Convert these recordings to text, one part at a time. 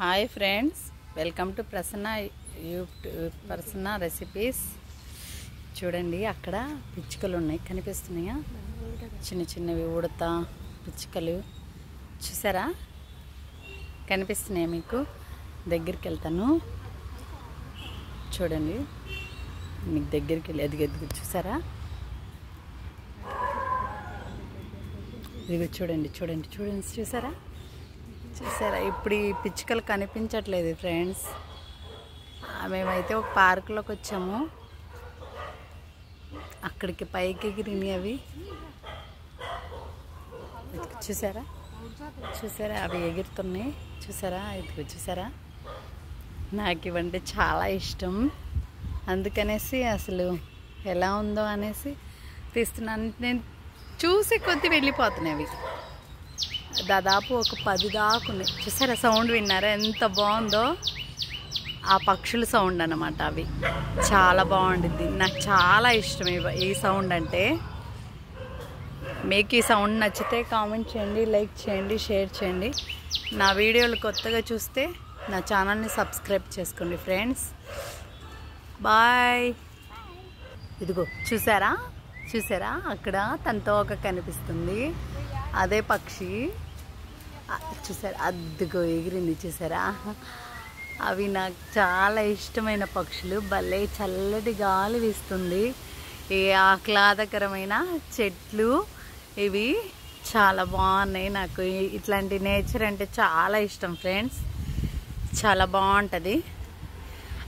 Hi friends, welcome to Prasanna Prasanna recipes. చూడండి, అక్కడ పిచ్చుకలు ఉన్నాయి, కనిపిస్తున్నాయా? చిన్న చిన్నవి ఉడత పిచ్చుకలు చూసారా? కనిపిస్తున్నాయా మీకు? దగ్గరికి వెళ్తాను, చూడండి. మీకు దగ్గరికి వెళ్ళి ఎదిగెదిగి చూసారా? ఇదిగో చూడండి చూడండి చూడండి, చూసారా? చూసారా? ఇప్పుడు ఈ పిచ్చుకలు కనిపించట్లేదు ఫ్రెండ్స్. మేమైతే ఒక పార్కులోకి వచ్చాము, అక్కడికి పైకి ఎగిరినాయి అవి. చూసారా? చూసారా? అవి ఎగురుతున్నాయి, చూసారా? ఇదిగో చూసారా? నాకు ఇవంటే చాలా ఇష్టం, అందుకనేసి అసలు ఎలా ఉందో అనేసి తీస్తున్నాను. నేను చూసి కొద్ది వెళ్ళిపోతున్నాయి అవి. దాదాపు ఒక 10 దాకా ఉన్నాయి. చూసారా? సౌండ్ విన్నారా? ఎంత బాగుందో! ఆ పక్షుల సౌండ్ అన్నమాట. అవి చాలా బాగుంటుంది, నాకు చాలా ఇష్టం ఈ సౌండ్ అంటే. మీకు ఈ సౌండ్ నచ్చితే కామెంట్ చేయండి, లైక్ చేయండి, షేర్ చేయండి. నా వీడియోలు కొత్తగా చూస్తే నా ఛానల్ని సబ్స్క్రైబ్ చేసుకోండి ఫ్రెండ్స్. బాయ్. ఇదిగో చూసారా? చూసారా? అక్కడ తనతో ఒక కనిపిస్తుంది, అదే పక్షి. చూసారా? అద్దుగో ఎగిరింది, చూసారా? అవి నాకు చాలా ఇష్టమైన పక్షులు. భలే చల్లటి గాలి వీస్తుంది, ఏ ఆహ్లాదకరమైన చెట్లు ఇవి చాలా బాగున్నాయి. నాకు ఇట్లాంటి నేచర్ అంటే చాలా ఇష్టం ఫ్రెండ్స్. చాలా బాగుంటుంది,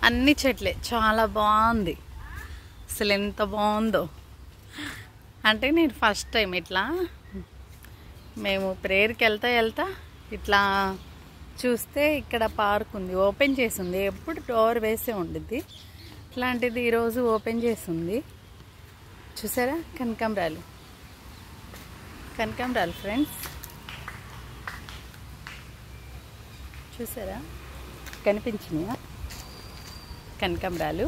అన్ని చెట్లే చాలా బాగుంది. అసలు ఎంత బాగుందో అంటే, నేను ఫస్ట్ టైం ఇట్లా మేము ప్రేయర్కి వెళ్తా ఇట్లా చూస్తే ఇక్కడ పార్క్ ఉంది, ఓపెన్ చేసి ఉంది. ఎప్పుడు డోర్ వేసే ఉండిద్ది, ఇట్లాంటిది ఈరోజు ఓపెన్ చేసి ఉంది. చూసారా? కనకాంబరాలు ఫ్రెండ్స్, చూసారా? కనిపించినాయా కనకాంబరాలు?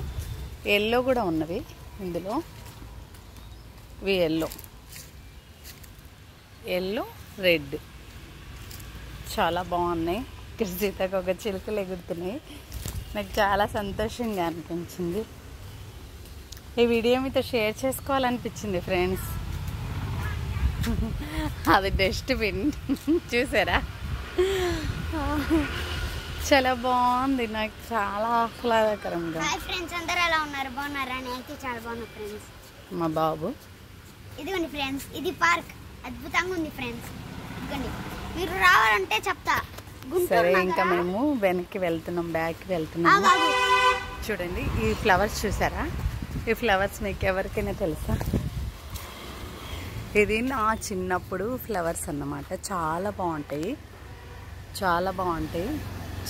ఎల్లో కూడా ఉన్నవి ఇందులో. ఇవి ఎల్లో రెడ్ చాలా బాగున్నాయి. ఇక్కడ సీతాకోక చిలుకలు ఎగురుతున్నాయి, నాకు చాలా సంతోషంగా అనిపించింది. ఈ వీడియో మీతో షేర్ చేసుకోవాలనిపించింది ఫ్రెండ్స్. అది డస్ట్బిన్ చూసారా? చాలా బాగుంది, నాకు చాలా ఆహ్లాదకరంగా. ఫ్రెండ్స్ అందరూ ఎలా ఉన్నారు? బాగున్నారా? నేనైతే చాలా బాగున్నా ఫ్రెండ్స్. మా బాబు ఇదిగోండి ఫ్రెండ్స్, ఇది పార్క్ అద్భుతంగా ఉంది ఫ్రెండ్స్. ఇదిగోండి, మీరు రావాలంటే చెప్తా. సరే, ఇంకా మేము వెనక్కి వెళ్తున్నాం, బ్యాక్కి వెళ్తున్నాము. చూడండి, ఈ ఫ్లవర్స్ చూసారా? ఈ ఫ్లవర్స్ మీకు ఎవరికైనా తెలుసా? ఇది నా చిన్నప్పుడు ఫ్లవర్స్ అన్నమాట. చాలా బాగుంటాయి,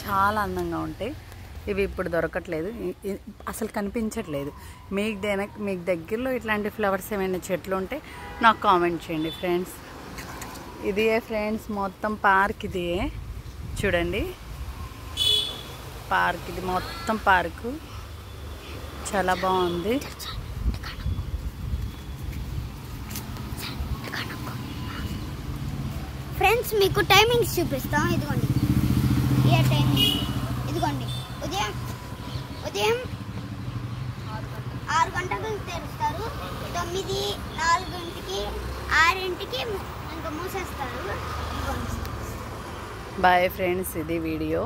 చాలా అందంగా ఉంటాయి. ఇవి ఇప్పుడు దొరకట్లేదు, అసలు కనిపించట్లేదు. మీకు దగ్గరలో ఇట్లాంటి ఫ్లవర్స్ ఏమైనా చెట్లు ఉంటే నాకు కామెంట్ చేయండి ఫ్రెండ్స్. ఇదే ఫ్రెండ్స్, మొత్తం పార్క్ ఇదే. చూడండి, పార్క్ ఇది, మొత్తం పార్కు చాలా బాగుంది. ఫ్రెండ్స్ మీకు టైమింగ్స్ చూపిస్తాం. ఇదిగోండి, ఏ టైమింగ్. ఇదిగోండి, ఉదయం 6 గంటలకు తెరుస్తారు, 9, 4, 6కి ఇంకా మూసేస్తారు. బాయ్ ఫ్రెండ్స్, ఇది వీడియో.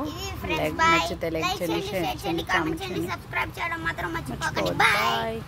నచ్చితే లైక్ చేయండి, షేర్ చేయండి, కామెంట్ చేయండి, సబ్స్క్రైబ్ చేయడం మాత్రం మర్చిపోకండి. బాయ్.